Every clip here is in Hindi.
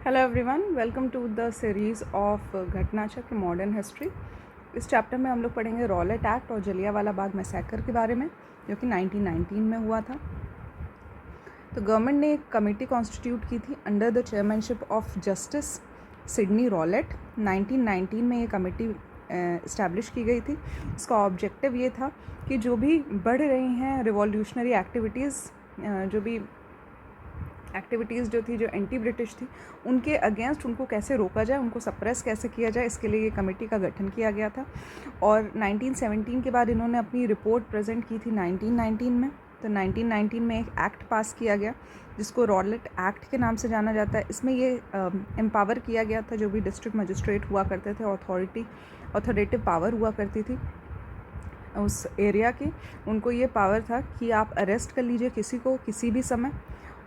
Hello everyone, welcome to the series of Ghatnachakra modern history. इस चैप्टर में हम लोग पढ़ेंगे रॉलेट एक्ट और जलियांवाला बाग मैसेकर के बारे में, जो कि 1919 में हुआ था। तो गवर्नमेंट ने एक कमेटी कॉन्स्टिट्यूट की थी under the chairmanship of justice Sydney Rowlatt. 1919 में ये कमेटी इस्टेब्लिश की गई थी। इसका ऑब्जेक्टिव ये था कि जो भी बढ़ रही हैं रिवॉल्यूशनरी एक्टिविटीज़ जो थी, जो एंटी ब्रिटिश थी, उनके अगेंस्ट उनको कैसे रोका जाए, उनको सप्रेस कैसे किया जाए, इसके लिए ये कमेटी का गठन किया गया था। और 1917 के बाद इन्होंने अपनी रिपोर्ट प्रेजेंट की थी 1919 में। तो 1919 में एक एक्ट पास किया गया जिसको रॉलेट एक्ट के नाम से जाना जाता है। इसमें ये एम्पावर किया गया था जो भी डिस्ट्रिक्ट मजिस्ट्रेट हुआ करते थे, अथॉरिटिव पावर हुआ करती थी उस एरिया की। उनको ये पावर था कि आप अरेस्ट कर लीजिए किसी को किसी भी समय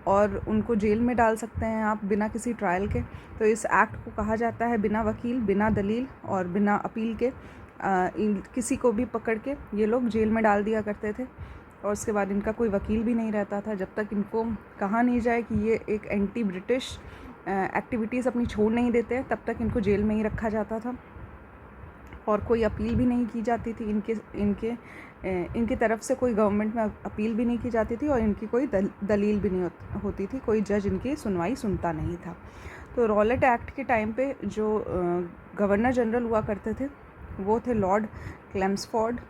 और उनको जेल में डाल सकते हैं आप बिना किसी ट्रायल के। तो इस एक्ट को कहा जाता है बिना वकील, बिना दलील और बिना अपील के किसी को भी पकड़ के ये लोग जेल में डाल दिया करते थे। और उसके बाद इनका कोई वकील भी नहीं रहता था जब तक इनको कहा नहीं जाए कि ये एक एंटी ब्रिटिश एक्टिविटीज़ अपनी छोड़ नहीं देते हैं, तब तक इनको जेल में ही रखा जाता था। और कोई अपील भी नहीं की जाती थी इनकी तरफ से, कोई गवर्नमेंट में अपील भी नहीं की जाती थी और इनकी कोई दलील भी नहीं होती थी, कोई जज इनकी सुनवाई सुनता नहीं था। तो रॉलेट एक्ट के टाइम पे जो गवर्नर जनरल हुआ करते थे वो थे Lord Chelmsford.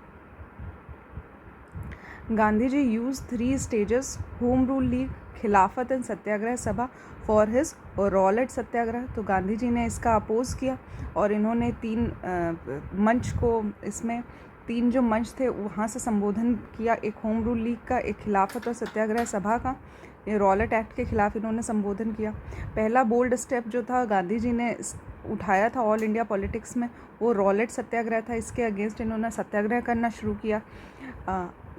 Gandhi ji use 3 stages Home Rule League, Khilafat and Satyagraha Sabha for his Rowlatt Satyagraha. तो गांधी जी ने इसका अपोज किया और इन्होंने 3 मंच को, इसमें 3 जो मंच थे वहाँ से संबोधन किया, एक होम रूल लीग का, एक खिलाफत और सत्याग्रह सभा का। ये रॉलेट एक्ट के खिलाफ इन्होंने संबोधन किया। पहला बोल्ड स्टेप जो था गांधी जी ने उठाया था ऑल इंडिया पॉलिटिक्स में, वो रॉलेट सत्याग्रह था। इसके अगेंस्ट इन्होंने सत्याग्रह करना शुरू किया।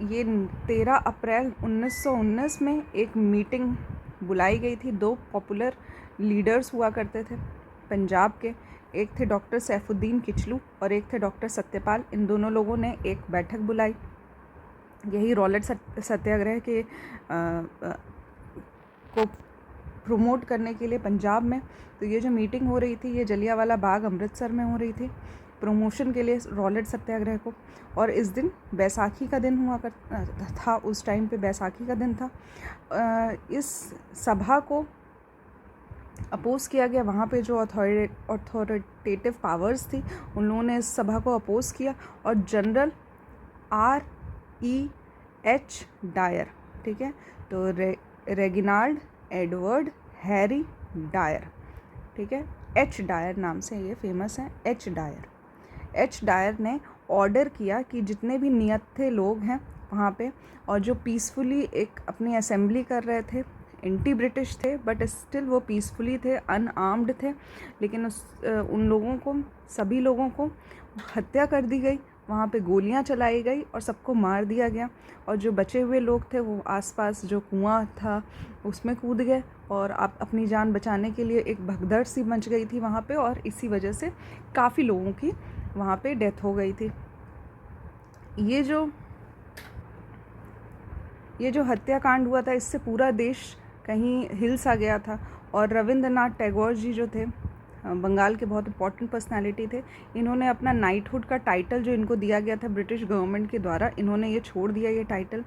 ये 13 अप्रैल 1919 में एक मीटिंग बुलाई गई थी। 2 पॉपुलर लीडर्स हुआ करते थे पंजाब के, एक थे डॉक्टर सैफुद्दीन किचलू और एक थे डॉक्टर सत्यपाल। इन दोनों लोगों ने एक बैठक बुलाई यही रॉलेट सत्याग्रह के को प्रमोट करने के लिए पंजाब में। तो ये जो मीटिंग हो रही थी ये जलियांवाला बाग अमृतसर में हो रही थी प्रमोशन के लिए रॉलेट सत्याग्रह को। और इस दिन बैसाखी का दिन हुआ था, उस टाइम पे बैसाखी का दिन था। इस सभा को अपोज़ किया गया। वहाँ पे जो अथॉरिटेटिव पावर्स थी उन लोगों ने इस सभा को अपोज़ किया और जनरल R.E.H. डायर, ठीक है, तो रेगिनाल्ड एडवर्ड हैरी डायर, ठीक है, H. डायर नाम से ये फेमस हैं, H. डायर ने ऑर्डर किया कि जितने भी निहत्थे लोग हैं वहाँ पे और जो पीसफुली एक अपनी असेंबली कर रहे थे, एंटी ब्रिटिश थे बट स्टिल वो पीसफुली थे, अनआर्म्ड थे, लेकिन उन लोगों को, सभी लोगों को हत्या कर दी गई। वहाँ पे गोलियाँ चलाई गई और सबको मार दिया गया। और जो बचे हुए लोग थे वो आसपास जो कुआं था उसमें कूद गए और आप अपनी जान बचाने के लिए एक भगदड़ सी मच गई थी वहाँ पे। और इसी वजह से काफ़ी लोगों की वहाँ पे डेथ हो गई थी। ये जो हत्याकांड हुआ था इससे पूरा देश कहीं हिल सा गया था। और रविंद्रनाथ टैगोर जी जो थे, बंगाल के बहुत इंपॉर्टेंट पर्सनालिटी थे, इन्होंने अपना नाइटहुड का टाइटल जो इनको दिया गया था ब्रिटिश गवर्नमेंट के द्वारा, इन्होंने ये छोड़ दिया ये टाइटल।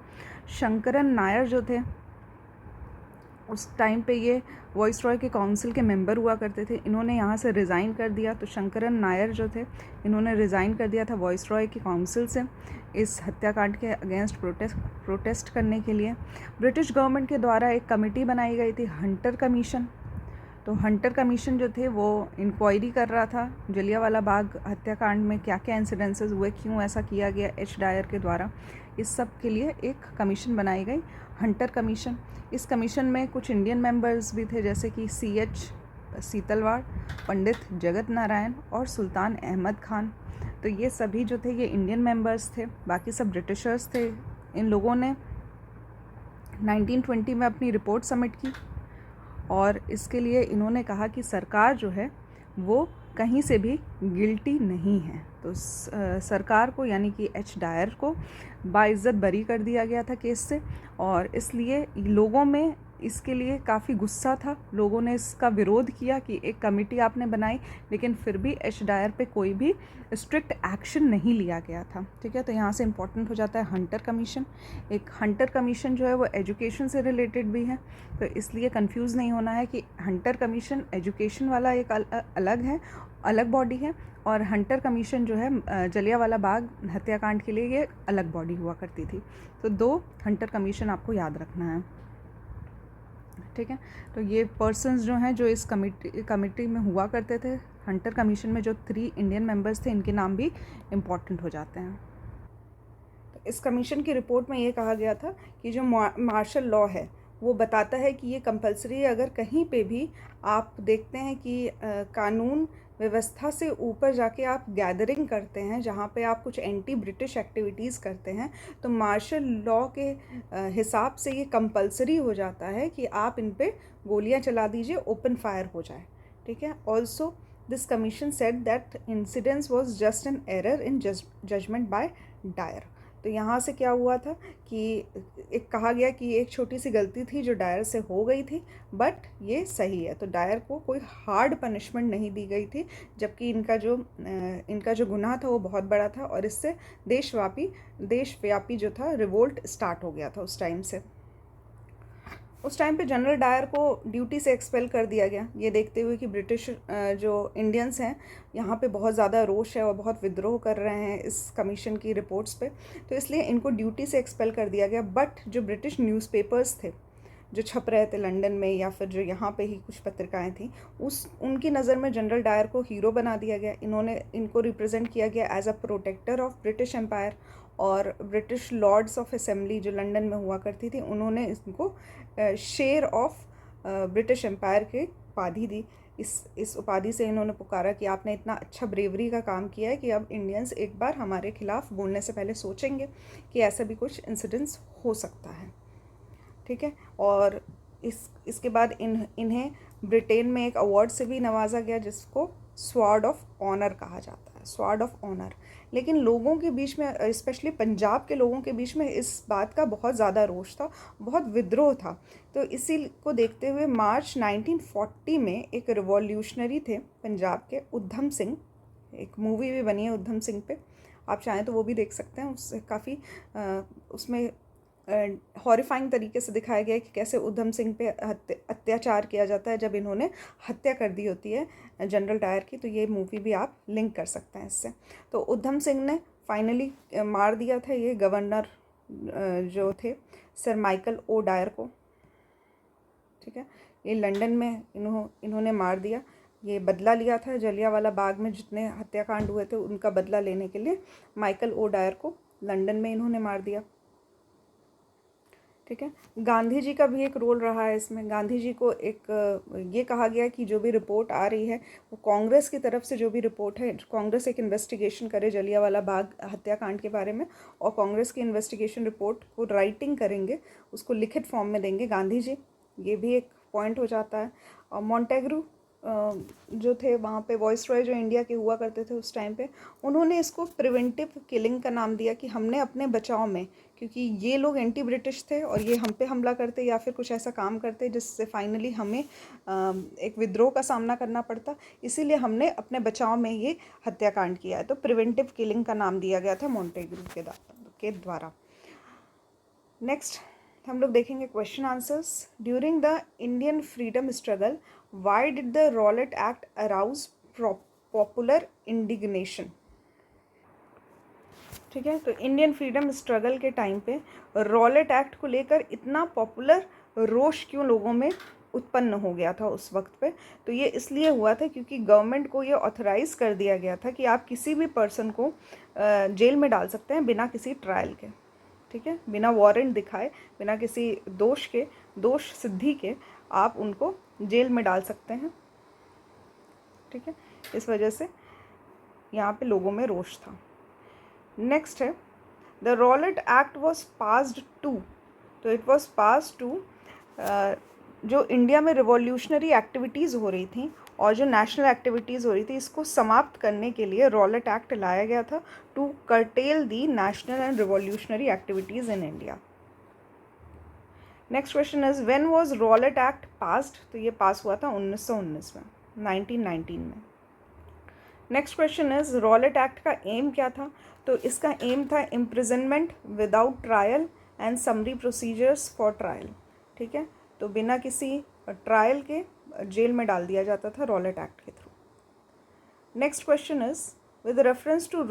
शंकरन नायर जो थे उस टाइम पे ये वॉइस रॉय के काउंसिल के मेंबर हुआ करते थे, इन्होंने यहाँ से रिज़ाइन कर दिया। तो शंकरन नायर जो थे इन्होंने रिज़ाइन कर दिया था वॉइस रॉय के काउंसिल से इस हत्याकांड के अगेंस्ट प्रोटेस्ट करने के लिए। ब्रिटिश गवर्नमेंट के द्वारा एक कमेटी बनाई गई थी, हंटर कमीशन। तो हंटर कमीशन जो थे वो इंक्वायरी कर रहा था जलियांवाला बाग हत्याकांड में क्या क्या इंसिडेंसेस हुए, क्यों ऐसा किया गया H. डायर के द्वारा। इस सब के लिए एक कमीशन बनाई गई, हंटर कमीशन। इस कमीशन में कुछ इंडियन मेंबर्स भी थे जैसे कि C.H. सीतलवाड़, पंडित जगत नारायण और सुल्तान अहमद खान। तो ये सभी जो थे ये इंडियन मेंबर्स थे, बाकी सब ब्रिटिशर्स थे। इन लोगों ने 1920 में अपनी रिपोर्ट सबमिट की और इसके लिए इन्होंने कहा कि सरकार जो है वो कहीं से भी गिल्टी नहीं है। तो सरकार को यानी कि H. डायर को बाइज्जत बरी कर दिया गया था केस से। और इसलिए लोगों में इसके लिए काफ़ी गुस्सा था, लोगों ने इसका विरोध किया कि एक कमेटी आपने बनाई, लेकिन फिर भी एच डायर पे कोई भी स्ट्रिक्ट एक्शन नहीं लिया गया था। ठीक है, तो यहाँ से इम्पॉर्टेंट हो जाता है हंटर कमीशन। एक हंटर कमीशन जो है वो एजुकेशन से रिलेटेड भी है, तो इसलिए कंफ्यूज नहीं होना है कि हंटर कमीशन एजुकेशन वाला एक अलग है, अलग बॉडी है, और हंटर कमीशन जो है जलियांवाला बाग हत्याकांड के लिए ये अलग बॉडी हुआ करती थी। तो 2 हंटर कमीशन आपको याद रखना है। ठीक है, तो ये पर्सन्स जो हैं जो इस कमेटी में हुआ करते थे, हंटर कमीशन में जो 3 इंडियन मेंबर्स थे, इनके नाम भी इम्पॉर्टेंट हो जाते हैं। तो इस कमीशन की रिपोर्ट में ये कहा गया था कि जो मार्शल लॉ है वो बताता है कि ये कंपलसरी है, अगर कहीं पे भी आप देखते हैं कि कानून व्यवस्था से ऊपर जाके आप गैदरिंग करते हैं, जहाँ पे आप कुछ एंटी ब्रिटिश एक्टिविटीज़ करते हैं, तो मार्शल लॉ के हिसाब से ये कंपलसरी हो जाता है कि आप इन पे गोलियां चला दीजिए, ओपन फायर हो जाए। ठीक है, also this commission said that incidence was just an error in judgement by Dyer. तो यहाँ से क्या हुआ था कि एक कहा गया कि एक छोटी सी गलती थी जो डायर से हो गई थी, बट ये सही है। तो डायर को कोई हार्ड पनिशमेंट नहीं दी गई थी, जबकि इनका जो गुनाह था वो बहुत बड़ा था, और इससे देशव्यापी जो था रिवोल्ट स्टार्ट हो गया था उस टाइम से। उस टाइम पे जनरल डायर को ड्यूटी से एक्सपेल कर दिया गया, ये देखते हुए कि ब्रिटिश जो इंडियंस हैं यहाँ पे बहुत ज़्यादा रोष है और बहुत विद्रोह कर रहे हैं इस कमीशन की रिपोर्ट्स पे, तो इसलिए इनको ड्यूटी से एक्सपेल कर दिया गया। बट जो ब्रिटिश न्यूज़पेपर्स थे जो छप रहे थे लंदन में, या फिर जो यहाँ पे ही कुछ पत्रिकाएं थी, उनकी नज़र में जनरल डायर को हीरो बना दिया गया। इनको रिप्रेजेंट किया गया as a protector of British Empire, और ब्रिटिश लॉर्ड्स ऑफ असेंबली जो लंदन में हुआ करती थी, उन्होंने इनको शेर ऑफ ब्रिटिश एम्पायर की उपाधि दी। इस उपाधि से इन्होंने पुकारा कि आपने इतना अच्छा ब्रेवरी का काम किया है कि अब इंडियंस एक बार हमारे खिलाफ बोलने से पहले सोचेंगे कि ऐसा भी कुछ इंसिडेंट्स हो सकता है। ठीक है, और इसके बाद इन्हें ब्रिटेन में एक अवार्ड से भी नवाजा गया जिसको स्वॉर्ड ऑफ ऑनर कहा जाता है, स्वॉर्ड ऑफ ऑनर। लेकिन लोगों के बीच में, स्पेशली पंजाब के लोगों के बीच में इस बात का बहुत ज़्यादा रोष था, बहुत विद्रोह था। तो इसी को देखते हुए मार्च 1940 में एक रिवॉल्यूशनरी थे पंजाब के, उधम सिंह, एक मूवी भी बनी है उधम सिंह पे, आप चाहें तो वो भी देख सकते हैं। उससे काफ़ी उसमें हॉरिफाइंग तरीके से दिखाया गया है कि कैसे उधम सिंह पे अत्याचार किया जाता है जब इन्होंने हत्या कर दी होती है जनरल डायर की। तो ये मूवी भी आप लिंक कर सकते हैं इससे। तो उधम सिंह ने फाइनली मार दिया था ये गवर्नर जो थे सर माइकल ओ डायर को। ठीक है, ये लंदन में इन्होंने मार दिया। ये बदला लिया था जलियांवाला बाग में जितने हत्याकांड हुए थे उनका बदला लेने के लिए माइकल ओ डायर को लंदन में इन्होंने मार दिया। ठीक है, गांधी जी का भी एक रोल रहा है इसमें। गांधी जी को ये कहा गया कि जो भी रिपोर्ट आ रही है वो कांग्रेस की तरफ से, जो भी रिपोर्ट है, कांग्रेस एक इन्वेस्टिगेशन करे जलियांवाला बाग हत्याकांड के बारे में, और कांग्रेस की इन्वेस्टिगेशन रिपोर्ट को राइटिंग करेंगे, उसको लिखित फॉर्म में देंगे गांधी जी। ये भी एक पॉइंट हो जाता है। और मॉन्टेग्रू जो थे वहाँ पे वॉइसरॉय जो इंडिया के हुआ करते थे उस टाइम पे, उन्होंने इसको प्रिवेंटिव किलिंग का नाम दिया कि हमने अपने बचाव में, क्योंकि ये लोग एंटी ब्रिटिश थे और ये हम पे हमला करते या फिर कुछ ऐसा काम करते जिससे फाइनली हमें एक विद्रोह का सामना करना पड़ता, इसीलिए हमने अपने बचाव में ये हत्याकांड किया है। तो प्रिवेंटिव किलिंग का नाम दिया गया था मॉन्टेग्रू के द्वारा। नेक्स्ट हम लोग देखेंगे question answers. During the Indian freedom struggle why did the Rowlatt act arouse popular indignation. ठीक है, तो इंडियन फ्रीडम स्ट्रगल के टाइम पे रॉलेट एक्ट को लेकर इतना पॉपुलर रोष क्यों लोगों में उत्पन्न हो गया था उस वक्त पे। तो ये इसलिए हुआ था क्योंकि गवर्नमेंट को ये ऑथराइज़ कर दिया गया था कि आप किसी भी पर्सन को जेल में डाल सकते हैं बिना किसी ट्रायल के। ठीक है, बिना वारंट दिखाए, बिना किसी दोष सिद्धि के आप उनको जेल में डाल सकते हैं। ठीक है, इस वजह से यहाँ पे लोगों में रोष था। नेक्स्ट है the Rowlatt Act was passed to, तो इट वॉज पास टू जो इंडिया में रिवॉल्यूशनरी एक्टिविटीज़ हो रही थी और जो नेशनल एक्टिविटीज़ हो रही थी, इसको समाप्त करने के लिए रॉलेट एक्ट लाया गया था to curtail the national and revolutionary activities in India. Next question is when was Rowlatt Act passed? तो ये पास हुआ था 1919 में, 1919 में। Next question is Rowlatt Act का एम क्या था? तो इसका एम था imprisonment without trial and summary procedures for trial. ठीक है, तो बिना किसी ट्रायल के जेल में डाल दिया जाता था रॉलेट एक्ट के through. Next question is with reference to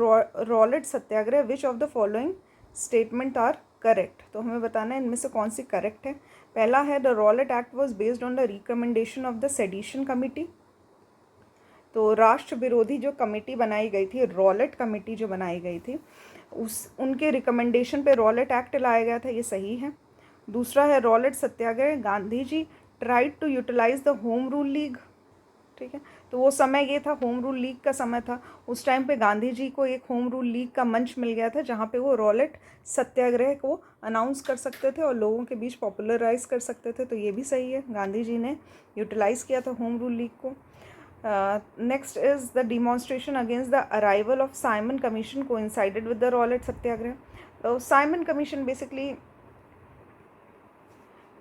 Rowlatt Satyagraha which of the following statement are correct? तो हमें बताना है इनमें से कौन सी करेक्ट है। पहला है the Rowlatt Act was based on the recommendation of the sedition committee. तो राष्ट्र विरोधी जो कमेटी बनाई गई थी, रॉलेट कमेटी जो बनाई गई थी, उनके रिकमेंडेशन पे रॉलेट एक्ट लाया गया था, ये सही है। दूसरा है Rowlatt Satyagraha Gandhi ji tried to utilise the Home Rule League. ठीक है, तो वो समय ये था, होम रूल लीग का समय था। उस टाइम पे गांधी जी को एक होम रूल लीग का मंच मिल गया था जहाँ पे वो रॉलेट सत्याग्रह को अनाउंस कर सकते थे और लोगों के बीच पॉपुलराइज कर सकते थे, तो ये भी सही है, गांधी जी ने यूटिलाइज़ किया था होम रूल लीग को। Next is the demonstration against the arrival of Simon Commission coincided with the Rowlatt Satyagraha. तो साइमन कमीशन बेसिकली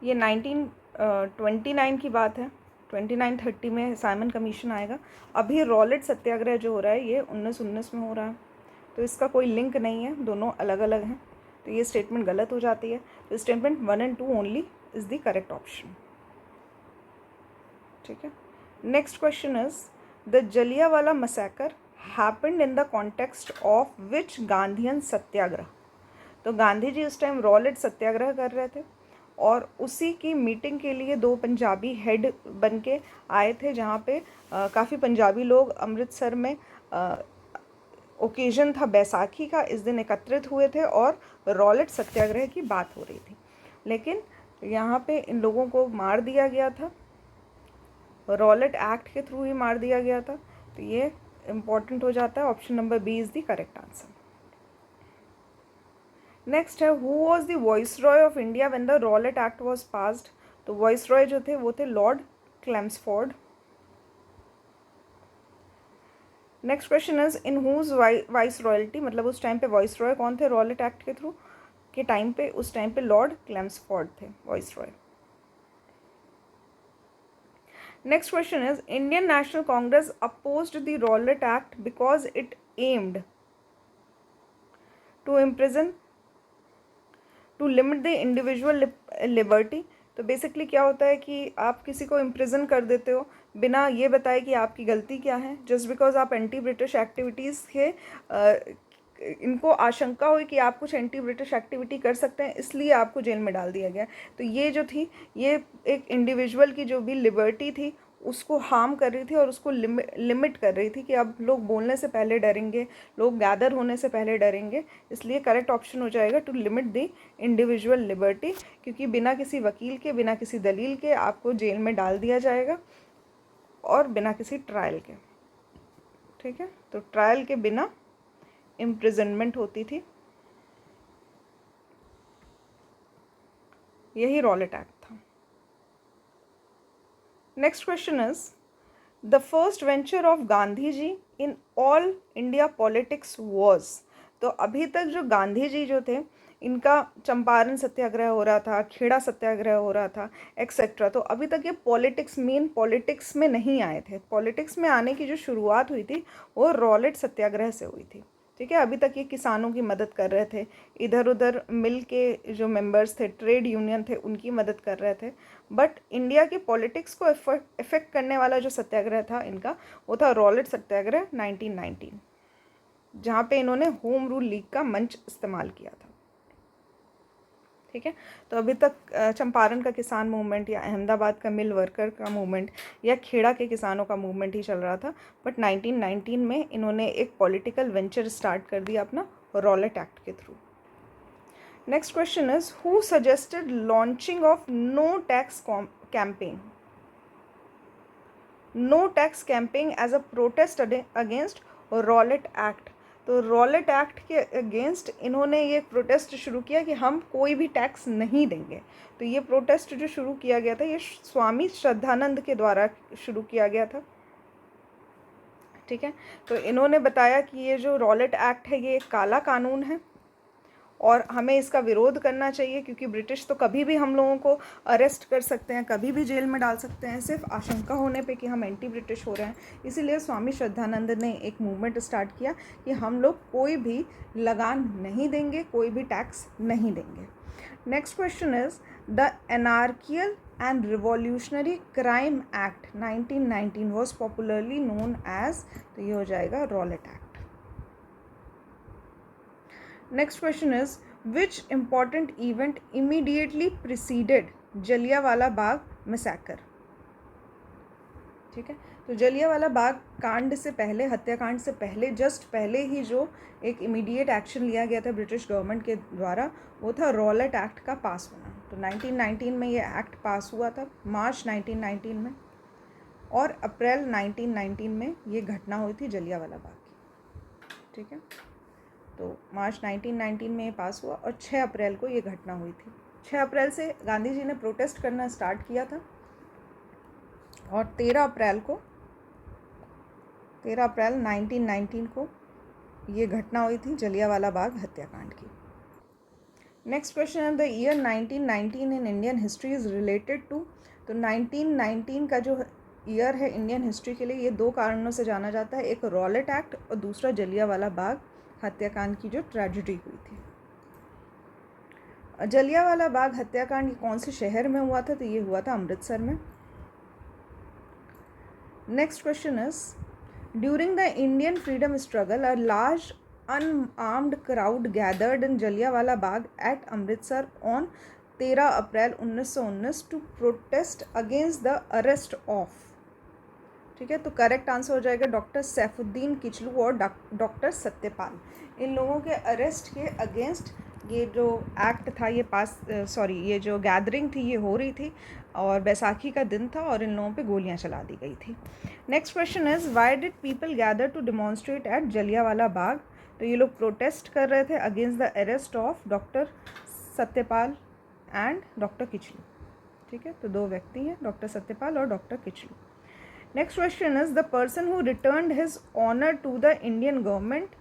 ये 1929 की बात है, 2930 में साइमन कमीशन आएगा। अभी रॉलेट सत्याग्रह जो हो रहा है ये 1919 में हो रहा है, तो इसका कोई लिंक नहीं है, दोनों अलग अलग हैं, तो ये स्टेटमेंट गलत हो जाती है। तो statement 1 and 2 only is the correct option. ठीक है, next question is the Jallianwala massacre happened in the context of which Gandhian Satyagraha? तो गांधी जी उस टाइम रॉलेट सत्याग्रह कर रहे थे और उसी की मीटिंग के लिए दो पंजाबी हेड बन के आए थे, जहाँ पे काफ़ी पंजाबी लोग अमृतसर में ओकेजन था बैसाखी का, इस दिन एकत्रित हुए थे और रॉलेट सत्याग्रह की बात हो रही थी, लेकिन यहाँ पे इन लोगों को मार दिया गया था, रॉलेट एक्ट के थ्रू ही मार दिया गया था, तो ये इम्पॉर्टेंट हो जाता है। Option number B is the correct answer. Next है who was the viceroy of India when the Rowlatt Act was passed? तो वॉइस रॉय जो थे वो थे Lord Chelmsford. Next question is in whose viceroyalty, मतलब उस टाइम पे वॉइस रॉय कौन थे रॉलेट एक्ट के थ्रू के टाइम पे? उस टाइम पे लॉर्ड क्लेम्सफोर्ड थे viceroy. Next question is Indian National Congress opposed the Rowlatt Act because it aimed to imprison, to limit the individual liberty। तो बेसिकली क्या होता है कि आप किसी को इम्प्रिजन कर देते हो बिना ये बताए कि आपकी गलती क्या है, जस्ट बिकॉज आप एंटी ब्रिटिश एक्टिविटीज़ के इनको आशंका हुई कि आप कुछ एंटी ब्रिटिश एक्टिविटी कर सकते हैं, इसलिए आपको जेल में डाल दिया गया। तो ये जो थी ये एक इंडिविजुअल की जो भी लिबर्टी थी उसको हार्म कर रही थी और उसको लिमिट कर रही थी कि अब लोग बोलने से पहले डरेंगे, लोग गैदर होने से पहले डरेंगे, इसलिए करेक्ट ऑप्शन हो जाएगा to limit the individual liberty, क्योंकि बिना किसी वकील के, बिना किसी दलील के आपको जेल में डाल दिया जाएगा और बिना किसी ट्रायल के। ठीक है, तो ट्रायल के बिना इम्प्रिजनमेंट होती थी, यही रॉलेट एक्ट था। Next question is the first venture of Gandhi ji in all India politics was. तो अभी तक जो गांधी जी जो थे इनका चंपारण सत्याग्रह हो रहा था, खेड़ा सत्याग्रह हो रहा था, एक्सेट्रा, तो अभी तक ये पॉलिटिक्स, मेन पॉलिटिक्स में नहीं आए थे। पॉलिटिक्स में आने की जो शुरुआत हुई थी वो रॉलेट सत्याग्रह से हुई थी। ठीक है, अभी तक ये किसानों की मदद कर रहे थे, इधर उधर मिल के जो मेंबर्स थे, ट्रेड यूनियन थे, उनकी मदद कर रहे थे, बट इंडिया की पॉलिटिक्स को इफेक्ट करने वाला जो सत्याग्रह था इनका वो था रॉलेट सत्याग्रह 1919, जहाँ पे इन्होंने होम रूल लीग का मंच इस्तेमाल किया था। ठीक है, तो अभी तक चंपारण का किसान मूवमेंट या अहमदाबाद का मिल वर्कर का मूवमेंट या खेड़ा के किसानों का मूवमेंट ही चल रहा था, बट 1919 में इन्होंने एक पॉलिटिकल वेंचर स्टार्ट कर दिया अपना रॉलेट एक्ट के through. Next question is who suggested launching of no tax campaign? No tax campaign as a protest against Rowlatt Act. तो रॉलेट एक्ट के अगेंस्ट इन्होंने ये प्रोटेस्ट शुरू किया कि हम कोई भी टैक्स नहीं देंगे। तो ये प्रोटेस्ट जो शुरू किया गया था ये स्वामी श्रद्धानंद के द्वारा शुरू किया गया था। ठीक है, तो इन्होंने बताया कि ये जो रॉलेट एक्ट है ये एक काला कानून है और हमें इसका विरोध करना चाहिए, क्योंकि ब्रिटिश तो कभी भी हम लोगों को अरेस्ट कर सकते हैं, कभी भी जेल में डाल सकते हैं, सिर्फ आशंका होने पे कि हम एंटी ब्रिटिश हो रहे हैं। इसीलिए स्वामी श्रद्धानंद ने एक मूवमेंट स्टार्ट किया कि हम लोग कोई भी लगान नहीं देंगे, कोई भी टैक्स नहीं देंगे। Next question is the Anarchical and Revolutionary Crime Act 1919 was popularly known as, तो ये हो जाएगा Rowlatt Act. Next question is which important event immediately preceded Jallianwala Bagh massacre? ठीक है, तो जलियांवाला बाग कांड से पहले, हत्याकांड से पहले, जस्ट पहले ही जो एक इमीडिएट एक्शन लिया गया था ब्रिटिश गवर्नमेंट के द्वारा, वो था रॉलेट एक्ट का पास होना। तो 1919 में ये एक्ट पास हुआ था, मार्च 1919 में, और अप्रैल 1919 में ये घटना हुई थी जलियांवाला बाग की। ठीक है, तो मार्च 1919 में ये पास हुआ और 6 अप्रैल को ये घटना हुई थी। 6 अप्रैल से गांधी जी ने प्रोटेस्ट करना स्टार्ट किया था और 13 अप्रैल 1919 को ये घटना हुई थी जलियांवाला बाग हत्याकांड की। नेक्स्ट क्वेश्चन है the year 1919 in Indian history is related to, तो 1919 का जो ईयर है इंडियन हिस्ट्री के लिए, ये 2 कारणों से जाना जाता है, एक रॉलेट एक्ट और दूसरा जलियांवाला बाग हत्याकांड की जो ट्रेजेडी हुई थी। जलियांवाला बाग हत्याकांड कौन से शहर में हुआ था? तो ये हुआ था अमृतसर में। Next question is during the Indian freedom struggle a large unarmed crowd gathered in Jallianwala Bagh at Amritsar on 13 April 1919 to protest against the arrest of. ठीक है, तो करेक्ट आंसर हो जाएगा डॉक्टर सैफुद्दीन किचलू और डॉक्टर सत्यपाल। इन लोगों के अरेस्ट के अगेंस्ट ये जो एक्ट था ये पास, ये जो गैदरिंग थी ये हो रही थी और बैसाखी का दिन था और इन लोगों पे गोलियां चला दी गई थी। Next question is why did people gather to demonstrate at Jallianwala Bagh? तो ये लोग प्रोटेस्ट कर रहे थे against the arrest of doctor Satyapal and doctor Kitchlew. ठीक है, तो 2 व्यक्ति हैं, डॉक्टर सत्यपाल और doctor Kitchlew. Next question is the person who returned his honor to the Indian government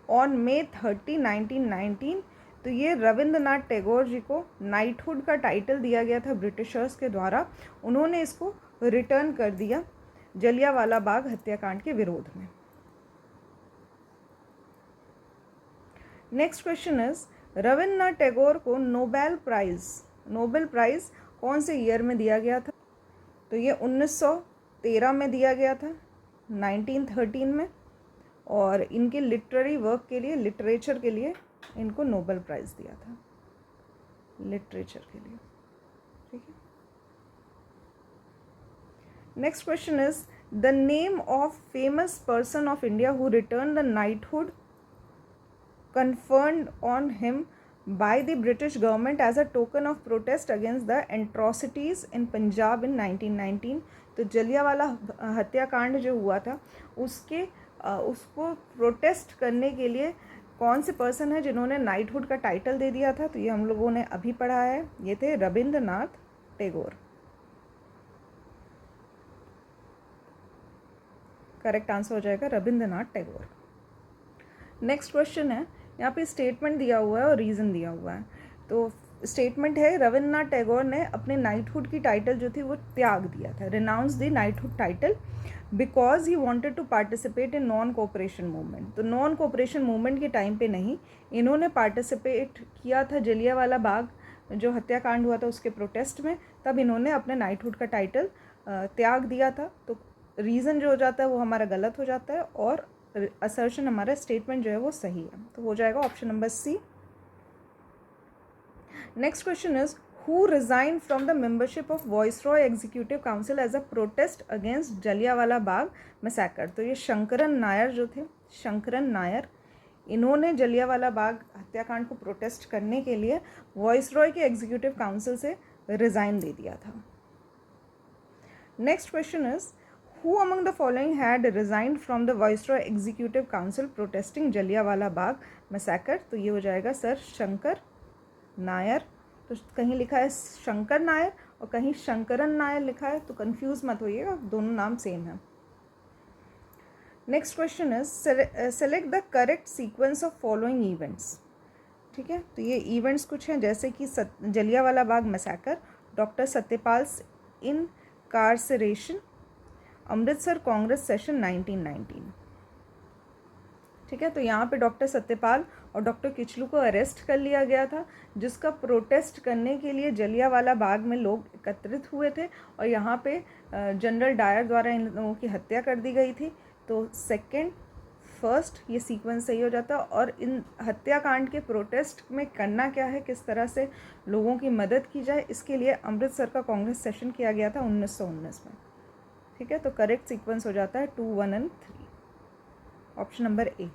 on May 30, 1919, तो ये रविंद्रनाथ टैगोर जी को नाइटहुड का टाइटल दिया गया था ब्रिटिशर्स के द्वारा, उन्होंने इसको रिटर्न कर दिया जलियांवाला बाग हत्याकांड के विरोध में। Next question is Rabindranath Tagore को नोबेल प्राइज कौन से ईयर में दिया गया था? तो ये 1913 में दिया गया था, 1913 में, और इनके लिटरेरी वर्क के लिए, लिटरेचर के लिए इनको नोबेल प्राइज़ दिया था, लिटरेचर के लिए। ठीक है, next question is the name of famous person of India who return the knighthood conferred on him by the British government as a token of protest against the atrocities in Punjab in 1919। तो जलियांवाला हत्याकांड जो हुआ था उसको प्रोटेस्ट करने के लिए कौन से पर्सन है जिन्होंने नाइटहुड का टाइटल दे दिया था? तो ये हम लोगों ने अभी पढ़ा है, ये थे रविंद्रनाथ टैगोर। करेक्ट आंसर हो जाएगा रविंद्रनाथ टैगोर। नेक्स्ट क्वेश्चन है, यहाँ पे स्टेटमेंट दिया हुआ है और रीज़न दिया हुआ है। तो स्टेटमेंट है रविंद्रनाथ टैगोर ने अपने नाइटहुड की टाइटल जो थी वो त्याग दिया था, renounce the knighthood title because he wanted to participate in non cooperation movement. तो नॉन कोऑपरेशन मूवमेंट के टाइम पे नहीं, इन्होंने पार्टिसिपेट किया था जलियांवाला बाग जो हत्याकांड हुआ था उसके प्रोटेस्ट में, तब इन्होंने अपने नाइटहुड का टाइटल त्याग दिया था। तो रीज़न जो हो जाता है वो हमारा गलत हो जाता है और असर्शन हमारा स्टेटमेंट जो है वो सही है, तो हो जाएगा option number C. Next question is who resign from the membership of viceroy executive council as a protest against Jallianwala Bagh massacre? तो ये शंकरन नायर जो थे, शंकरन नायर, इन्होंने जलियांवाला बाग हत्याकांड को प्रोटेस्ट करने के लिए वॉइसरॉय के एग्जीक्यूटिव काउंसिल से रिजाइन दे दिया था। Next question is Who among the following had resigned from the Viceroy Executive Council protesting Jallianwala Bagh massacre? तो ये हो जाएगा सर शंकर नायर। तो कहीं लिखा है शंकर नायर और कहीं शंकरन नायर लिखा है, तो कंफ्यूज मत होइएगा, दोनों नाम सेम है। Next question is select the correct sequence of following events. ठीक है, तो ये इवेंट्स कुछ हैं जैसे कि Jallianwala Bagh massacre, doctor Satyapal incarceration, Amritsar Congress session 1919। ठीक है, तो यहाँ पे डॉक्टर सत्यपाल और डॉक्टर किचलू को अरेस्ट कर लिया गया था, जिसका प्रोटेस्ट करने के लिए जलियांवाला बाग में लोग एकत्रित हुए थे और यहाँ पे जनरल डायर द्वारा इन लोगों की हत्या कर दी गई थी। तो सेकंड फर्स्ट ये सीक्वेंस सही हो जाता। और इन हत्याकांड के प्रोटेस्ट में करना क्या है, किस तरह से लोगों की मदद की जाए, इसके लिए अमृतसर का कांग्रेस सेशन किया गया था 1919 में। ठीक है, तो करेक्ट सीक्वेंस हो जाता है 2, 1 और 3, ऑप्शन नंबर ए।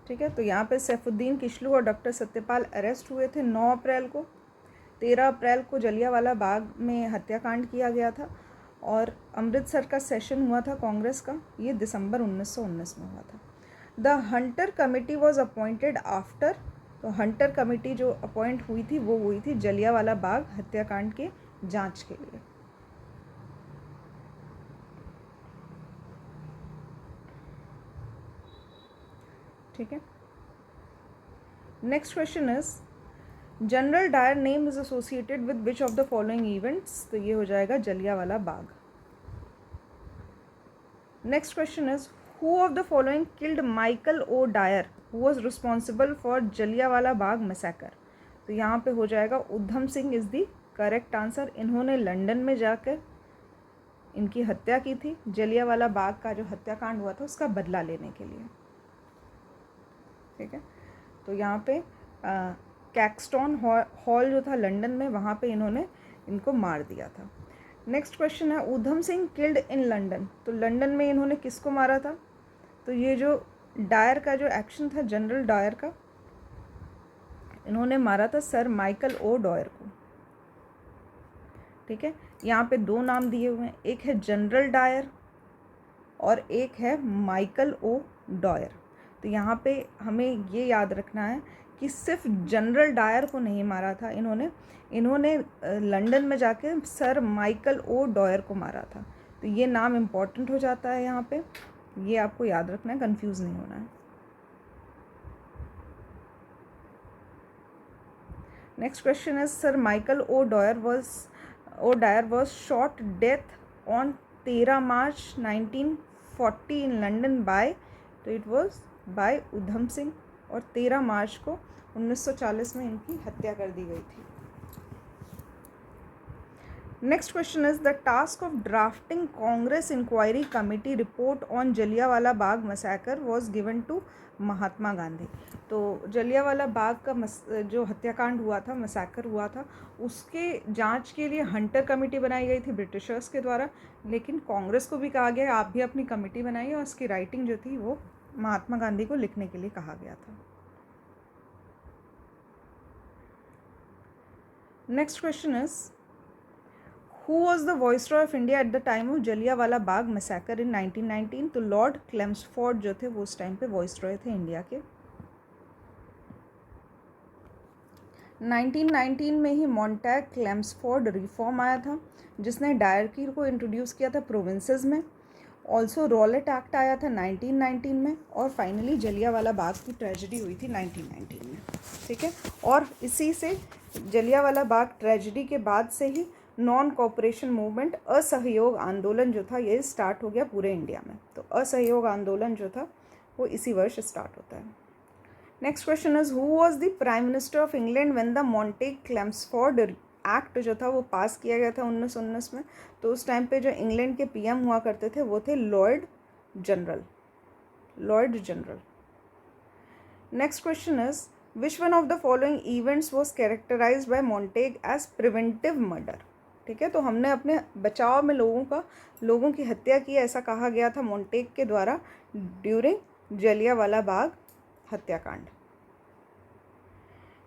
ठीक है, तो यहाँ पे सैफुद्दीन किचलू और डॉक्टर सत्यपाल अरेस्ट हुए थे 9 अप्रैल को। 13 अप्रैल को जलियांवाला बाग में हत्याकांड किया गया था और अमृतसर का सेशन हुआ था कांग्रेस का, ये दिसंबर 1919 में हुआ था। The Hunter committee was appointed after, तो हंटर कमेटी जो अपॉइंट हुई थी वो हुई थी जलियांवाला बाग हत्याकांड के जांच के लिए। ठीक है, next question is General Dyer name is associated with which of the following events, तो ये हो जाएगा Jallianwala Bagh. Next question is who of the following killed Michael O Dyer who was responsible for Jallianwala Bagh massacre, तो यहाँ पे हो जाएगा Udham Singh is the correct answer. इन्होंने लंदन में जाकर इनकी हत्या की थी, जलियांवाला बाग का जो हत्याकांड हुआ था उसका बदला लेने के लिए। ठीक है, तो यहाँ पे कैक्सटन हॉल जो था लंदन में, वहाँ पे इन्होंने इनको मार दिया था। नेक्स्ट क्वेश्चन है Udham Singh killed in London, तो लंदन में इन्होंने किसको मारा था, तो ये जो डायर का जो एक्शन था, जनरल डायर का, इन्होंने मारा था सर माइकल ओ डॉयर को। ठीक है, यहाँ पे 2 नाम दिए हुए हैं, एक है जनरल डायर और एक है माइकल ओ डॉयर। तो यहाँ पे हमें ये याद रखना है कि सिर्फ जनरल डायर को नहीं मारा था इन्होंने लंदन में जाके सर माइकल ओ डॉयर को मारा था। तो ये नाम इम्पॉर्टेंट हो जाता है यहाँ पे, ये आपको याद रखना है, कंफ्यूज नहीं होना है। Next question is sir Michael O Dyer was shot death on 13 March 1940 in London by, तो it was by Udham Singh, और 13 मार्च को 1940 में इनकी हत्या कर दी गई थी। Next question is the task of drafting Congress inquiry committee report on Jallianwala Bagh massacre was given to Mahatma Gandhi. तो जलियांवाला बाग का जो हत्याकांड हुआ था, मैसेकर हुआ था, उसके जांच के लिए हंटर कमेटी बनाई गई थी ब्रिटिशर्स के द्वारा, लेकिन कांग्रेस को भी कहा गया आप भी अपनी कमेटी बनाइए, और उसकी राइटिंग जो थी वो महात्मा गांधी को लिखने के लिए कहा गया था। Next question is who was the viceroy of India at the time of Jallianwala Bagh massacre in 1919, तो लॉर्ड क्लेम्सफोर्ड जो थे वो उस टाइम पे वॉइसरॉय थे इंडिया के। 1919 में ही मॉन्टैग क्लेम्सफोर्ड रिफॉर्म आया था, जिसने डायरकी को इंट्रोड्यूस किया था प्रोविंसेस में। ऑल्सो रॉलेट एक्ट आया था 1919 में, और फाइनली जलियांवाला बाग की ट्रेजेडी हुई थी 1919 में। ठीक है, और इसी से जलियांवाला बाग ट्रेजेडी के बाद से ही नॉन कोऑपरेशन मूवमेंट, असहयोग आंदोलन जो था, ये स्टार्ट हो गया पूरे इंडिया में। तो असहयोग आंदोलन जो था वो इसी वर्ष स्टार्ट होता है। Next question is who was the prime minister of England when the Montagu Chelmsford Act जो था वो पास किया गया था 1919 में। तो उस टाइम पे जो इंग्लैंड के पीएम हुआ करते थे वो थे Lord General. Next question is which one of the following events was characterised by Montagu as preventive murder. ठीक है, तो हमने अपने बचाव में लोगों की हत्या की, ऐसा कहा गया था मॉन्टेग के द्वारा ड्यूरिंग जलियांवाला बाग हत्याकांड।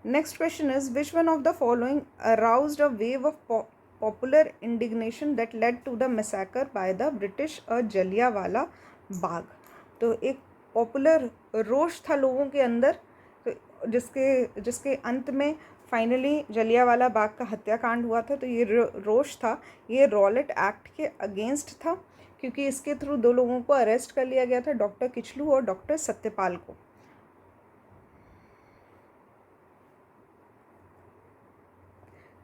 Next question is which one of the following aroused a wave of popular indignation that led to the massacre by the British और जलियांवाला बाग। तो एक पॉपुलर रोष था लोगों के अंदर, तो जिसके अंत में फाइनली जलियांवाला बाग का हत्याकांड हुआ था। तो ये रोष था, ये रॉलेट एक्ट के अगेंस्ट था, क्योंकि इसके थ्रू 2 लोगों को अरेस्ट कर लिया गया था, डॉक्टर किचलू और डॉक्टर सत्यपाल को।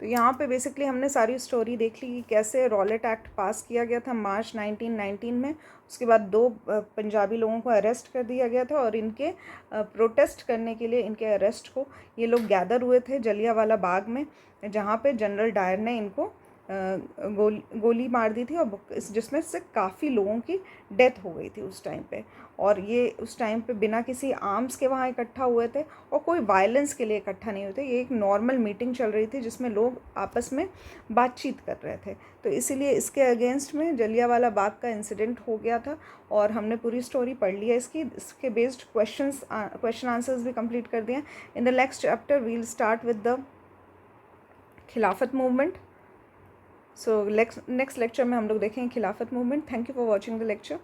तो यहाँ पे बेसिकली हमने सारी स्टोरी देख ली कि कैसे रॉलेट एक्ट पास किया गया था मार्च 1919 में। उसके बाद 2 पंजाबी लोगों को अरेस्ट कर दिया गया था और इनके प्रोटेस्ट करने के लिए इनके अरेस्ट को ये लोग गैदर हुए थे जलियांवाला बाग में, जहाँ पे जनरल डायर ने इनको गोली मार दी थी और जिसमें से काफ़ी लोगों की डेथ हो गई थी उस टाइम पे। और ये उस टाइम पे बिना किसी आर्म्स के वहाँ इकट्ठा हुए थे और कोई वायलेंस के लिए इकट्ठा नहीं हुए थे। ये एक नॉर्मल मीटिंग चल रही थी जिसमें लोग आपस में बातचीत कर रहे थे। तो इसीलिए इसके अगेंस्ट में जलियांवाला बाग का इंसिडेंट हो गया था और हमने पूरी स्टोरी पढ़ ली है इसके बेस्ड क्वेश्चन आंसर्स भी कंप्लीट कर दिए हैं। In the next chapter we will start with the Khilafat movement. So next lecture में हम लोग देखेंगे Khilafat movement. Thank you for watching the lecture.